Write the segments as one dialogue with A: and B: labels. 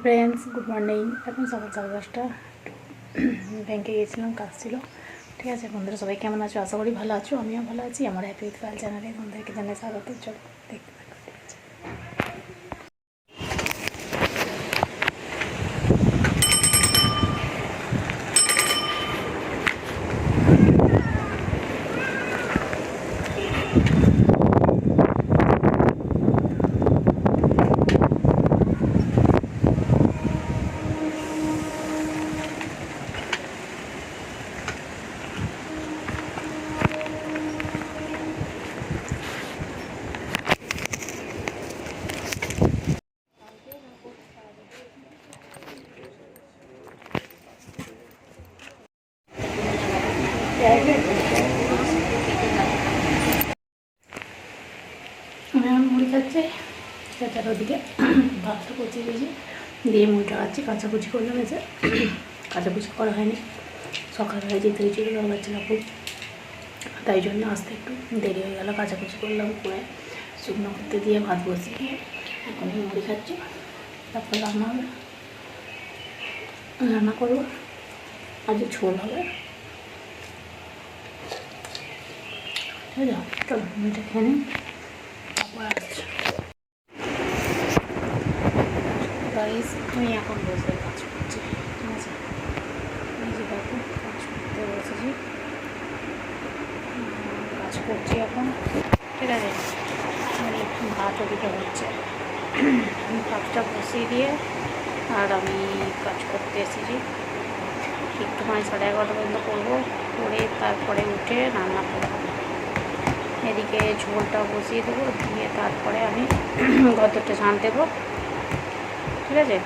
A: Friends, good morning. এখন সকাল 10:30। ব্যাংকে গিয়েছিলাম, কাজ ছিল। ঠিক আছে বন্ধুরা, সবাই কেমন আছো? আশা করি ভালো আছো। আমিও ভালো আছি। আমার হ্যাপি উইথ ফাইল চ্যানেলে বন্ধুদেরকে জানাই স্বাগত। চলো দেখতে থাকো। ঠিক আছে, আমি এখন মুড়ি খাচ্ছি। সেটার ওদিকে ভাতটা কচিয়ে দিয়েছি, দিয়ে মুড়িটা খাচ্ছি। কাঁচাকুচি করলাম, এসে কাঁচাকুচি করা হয়নি, সকালবেলায় যেতে হয়েছিল বাচ্চারা খুব, তাই জন্য আসতে একটু দেরি হয়ে গেল। কাঁচাকুচি করলাম, করে শুকনো করতে দিয়ে ভাত বসিয়ে এখন মুড়ি খাচ্ছি। তারপর রান্না করবো। আজ ঝোল হবে। ঠিক আছে, চলো মুড়িটা খেয়ে নিই, তারপর আসছি। গাইস, আমি এখন বসে কাজ করছি। ঠিক আছে, এই যে দেখো, কাজ করতে বসেছি, কাজ করছি এখন। ঠিক আছে, ভাত ওদিকে হচ্ছে, ভাতটা বসিয়ে দিয়ে আর আমি কাজ করতে এসেছি। একটু 11:30 পর্যন্ত করবো, করে তারপরে উঠে রান্না করবো। এদিকে ঝোলটা বসিয়ে দেবো, দিয়ে তারপরে আমি ঘরটা ঝাঁট দেবো। ঠিক আছে,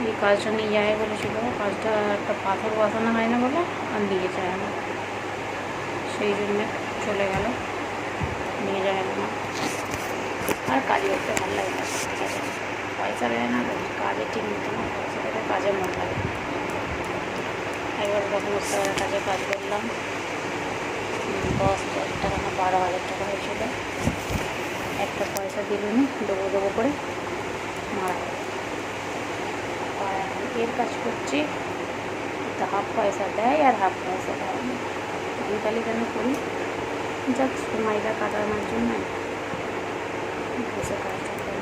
A: এই কাজটা নিয়ে যায় বলেছিল, কাজটা একটা পাথর বসানো হয় না বলে আর নিয়ে যায় না, সেই জন্যে চলে গেল, নিয়ে যায় না। আর কাজ করতে ভালো লাগে না, ঠিক আছে, পয়সা দেয় না, কাজে ঠিক মতো না, পয়সা দেবে, কাজে মন লাগে। একবার বর্তমান কাজে কাজ করলাম, 10,000 টাকা না 12,000 টাকা হয়েছিল। একটা পয়সা দিলুনি, দেবো করে মারা গেল। আর এখন এর কাজ করছি, তো হাফ পয়সা দেয় আর হাফ পয়সা দেয় না। আমি তাহলে কেন করি, যাক সময়টা কাটানোর জন্য বসে কাজটা করি।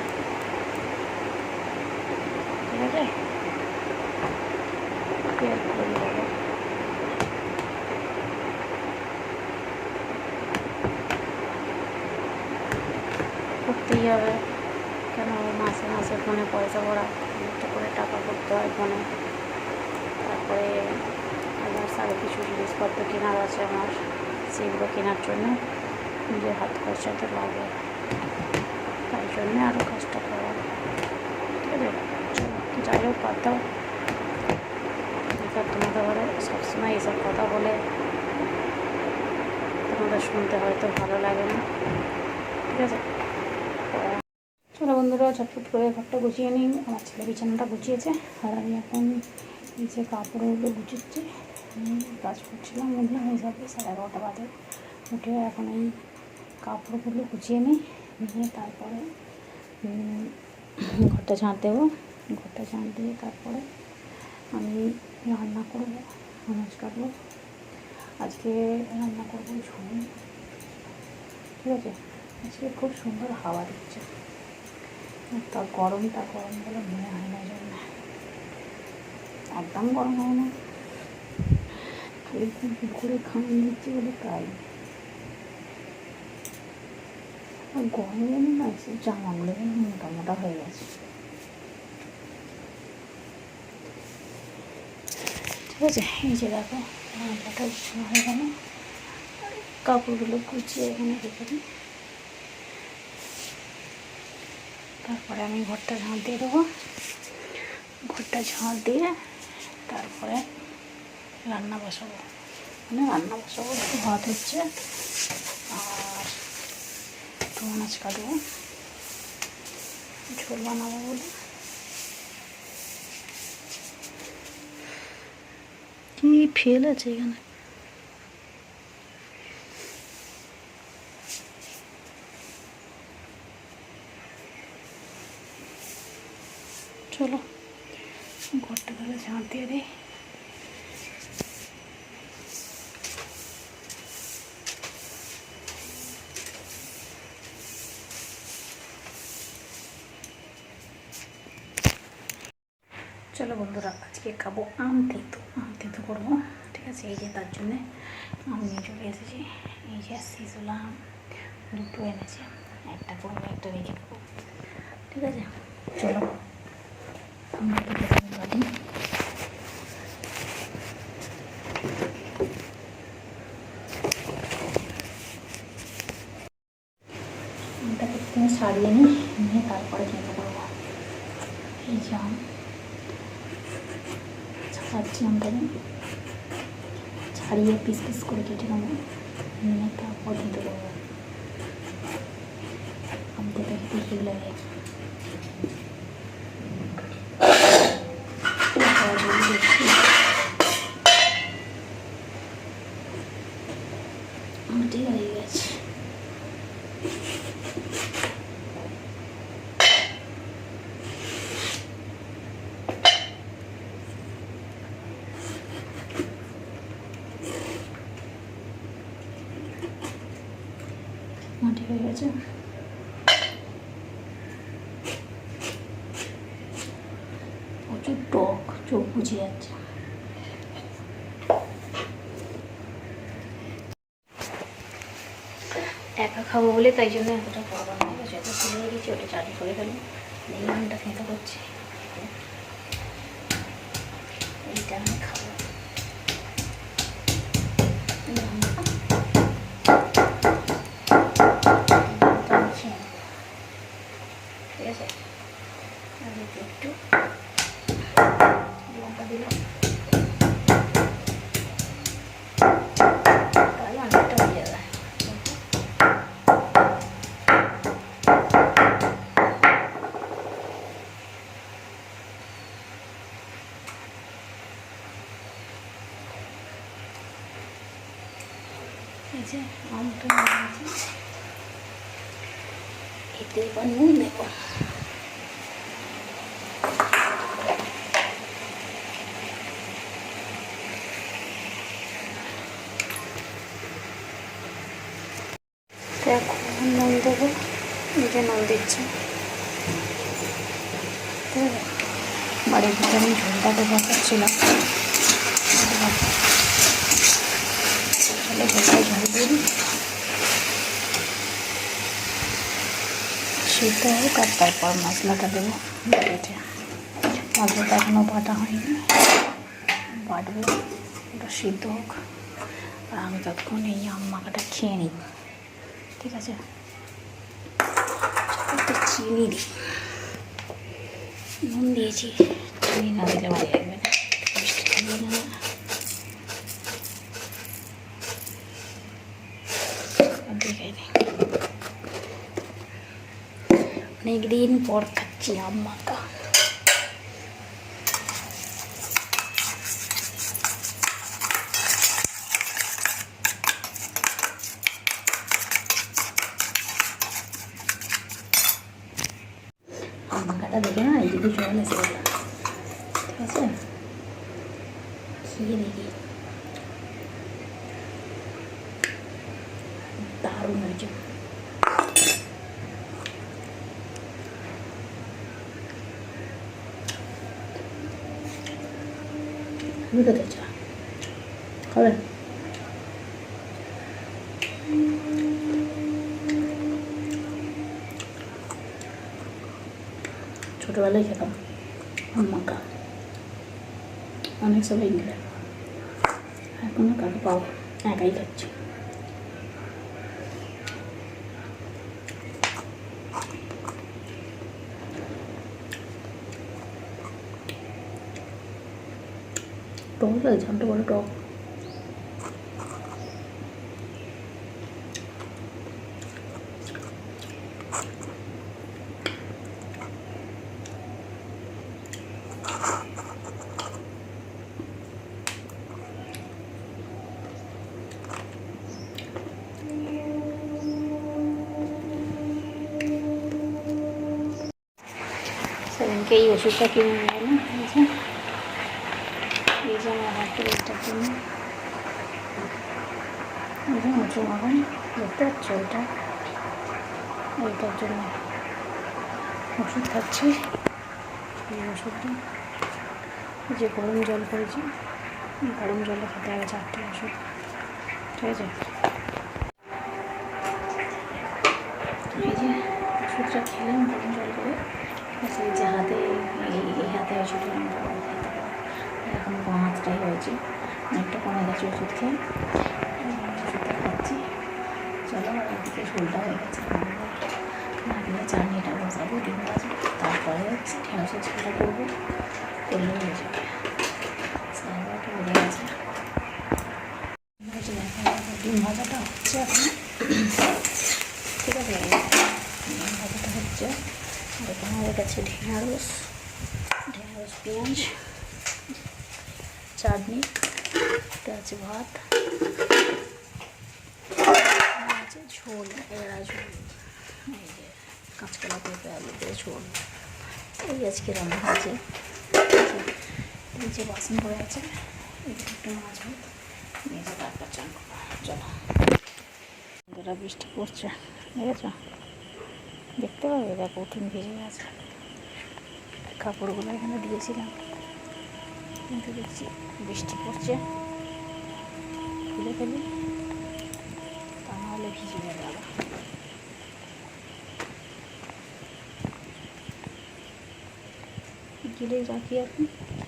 A: ঠিক আছে, কেয়ার করে দেবো। করতেই হবে, কেন মাসে মাসে ফোনে পয়সা ভরা, একটা করে টাকা করতে হয় ফোনে। তারপরে আমার সারা কিছু জিনিসপত্র কেনার আছে আমার, সেগুলো কেনার জন্য নিজের হাত খরচা তো লাগে, তাই জন্যে আরও কাজটা করা। ঠিক আছে, যাই হোক বাদ দাও। তোমাদের ঘরে সবসময় এইসব কথা বলে তোমাদের শুনতে হয়তো ভালো লাগে না। ঠিক আছে, চলো বন্ধুরা, ঝটফট করে ঘরটা গুছিয়ে নিই। আমার ছেলে বিছানাটা গুছিয়েছে, আর আমি এখন এই যে কাপড়গুলো গুছিয়েছি, কাজ করছিলাম। উঠলাম হিসাবে 11:30 বাজে, উঠে এখন এই কাপড়গুলো গুছিয়ে নিই, নিয়ে তারপরে ঘরটা ঝাঁট দেবো। ঘরটা ঝাঁট দিয়ে তারপরে আমি রান্না করবো, আনাজ কাটবো। আজকে রান্না করবো ঝোল। ঠিক আছে, আজকে খুব সুন্দর হাওয়া দিচ্ছে, তা গরমটা গরম বলে মনে হয় না, জন্য একদম গরম হয় না, একটু করে খাওয়া দিচ্ছে বলে তাই। আর গরমে না এসে জামাগুলো মোটা মোটা হয়ে গেছে। ঠিক আছে, এই যে দেখো রান্নাটা হয়ে গেল, কাপড়গুলো গুছিয়ে এখানে রেখে দিই। তারপরে আমি ঘরটা ঝাঁট দিয়ে দেবো। ঘরটা ঝাঁট দিয়ে তারপরে রান্না বসাবো, একটু ভাত হচ্ছে আর একটু আনাজ কাটবো, ঝোল বানাবো বলে। কি ফেল আছে এখানে, চলো ঘরটা তাহলে ঝাঁট দিয়ে দিই। চলো বন্ধুরা, আজকে খাবো আম তেঁতো করবো। ঠিক আছে, এই যে তার জন্যে আম নিয়ে চলে এসেছি। এই যে শিশুলা আম দুটো এনেছি, একটা করবো একটা রেখে দেবো। ঠিক আছে, চলো আমটা বাড়ি। আমটাকে প্রথমে ছাড়িয়ে নিয়ে তারপরে তেঁতো করবো। এই যে আম ছাড়াচ্ছি, আমটাকে ছাড়িয়ে পিস পিস করে কেটে নেবো, নিয়ে তারপর তেঁতো করবো। আম তেঁতো খেতে ঠিক লাগে। ঠিক হয়ে গেছে। ঠিক হয়ে গেছে। প্রচুর টক, চোখ বুঝে যাচ্ছে। একা খাবো বলে তাই জন্য এতটা খাবার হয়ে গেছে, এত তুলে দিয়েছি, ওটা চাটনি করে ফেলবো। এই আমটা খেতে করছি, এইটা আমি খাবো। ঠিক আছে, একটু লঙ্কা দিলাম, তাহলে অনেকটা হয়ে যাবে। এই যে আমটা এতে এবার নুন দেবো। এখন নুন দেবো, এই যে নুন দিচ্ছি। বাড়ির ভিতরে আমি ঝোলটাকে বসাচ্ছিলাম, ঝোলটাই ঝোল দিই, সিদ্ধ হোক আর তারপর মশলাটা দেবো। বেটে মশলাটা এখনও বাটা হয়নি, বাটবো, ওটা সিদ্ধ হোক। আর আমি ততক্ষণ এই আম মাখাটা খেয়ে নিই। ঠিক আছে, একটু চিনি দিই, নুন দিয়েছি, চিনি না দিলে ভালো লাগবে না, মিষ্টি খাবো না। অনেকদিন পর খাচ্ছি আম মাখা। আম মাখাটা দেখে না এই দিকে চলে এসে গেলাম। ঠিক আছে, খেয়ে দেখি, দারুণ হয়েছে। আমি খেতে চা খাবেন? ছোটোবেলায় খেতাম আম মাখা, অনেক সবাই মিলে। এখন না কাকে পাবো, একাই খাচ্ছি। টক লাগছে, আমটা বড় টক। সেদিনকে এই ওষুধটা কিনে নিয়ে এলাম। এই যে আমার হাতের এইটার জন্য এই যে উঁচু মাখন দেখতে পাচ্ছ, এইটার জন্য ওষুধ খাচ্ছি। এই ওষুধটা যে গরম জল করেছি, গরম জলে খেতে হবে 4টে ওষুধ, ঠিক আছে। এই যে ওষুধটা খেলাম গরম জল করে, এই যে হাতে এই হাতে ওষুধটা আমি খেতে পারবো। এখন বাঁ হাতটাই হয়েছে, অনেকটা কমে গেছে ওষুধ খেয়ে। ওষুধটা খাচ্ছি। চলো, আর এদিকে ঝোলটা হয়ে গেছে, নাড়িয়ে চাটনিটা বসাবো, ডিম ভাজবো, তারপরে ঢেঁড়সের ঝোলটা করবো, করলে হয়ে যাবে। সারাটা বেড়ে গেছে, ডিম ভাজাটা হচ্ছে এখন, ঠিক আছে। ডিম ভাজাটা হচ্ছে, এখানে হয়ে গেছে ঢেঁড়স, পেঁয়াজ, চাটনি, এটা আছে ভাত, আছে ঝোল, এরা ঝোল, এই যে কাঁচকলা পেঁপে আলু দিয়ে ঝোল, এই আজকে রান্না হয়েছে। এই যে বাসন পড়ে আছে, এদিকে একটু মাছ ভাত নিয়ে যে তারপর চান করবো। চলো, যারা বৃষ্টি পড়ছে দেখেছ, দেখতে পাবে, দেখো উঠুন ভিজে গেছে। কাপড়গুলো এখানে দিয়েছিলাম, কিন্তু দেখছি বৃষ্টি পড়ছে, খুলে ফেলি, তা নাহলে ভিজে যাবে আবার। গিলে রাখি এখন,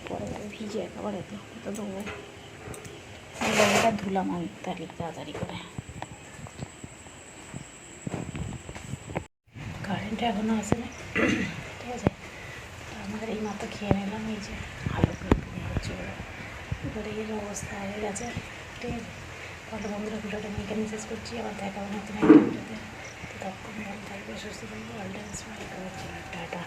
A: পরে ভিজে একেবারে তো দেবো। এটা ধুলাম আমি তাড়াতাড়ি করে। কারেন্ট এখনও আসে না, ঠিক আছে। আমাদের এই মাত্র খেয়ে নিলাম, এই যে আলু হচ্ছে ওরা, এবারে এর অবস্থা হয়ে গেছে, ঠিক আছে। তাহলে বন্ধুরা ভিডিওটা আমি এখানে শেষ করছি, আবার দেখা হবে নতুন একটা ভিডিওতে। ততক্ষণ ভালো থাকবে, সুস্থ থাকবে, টাটা।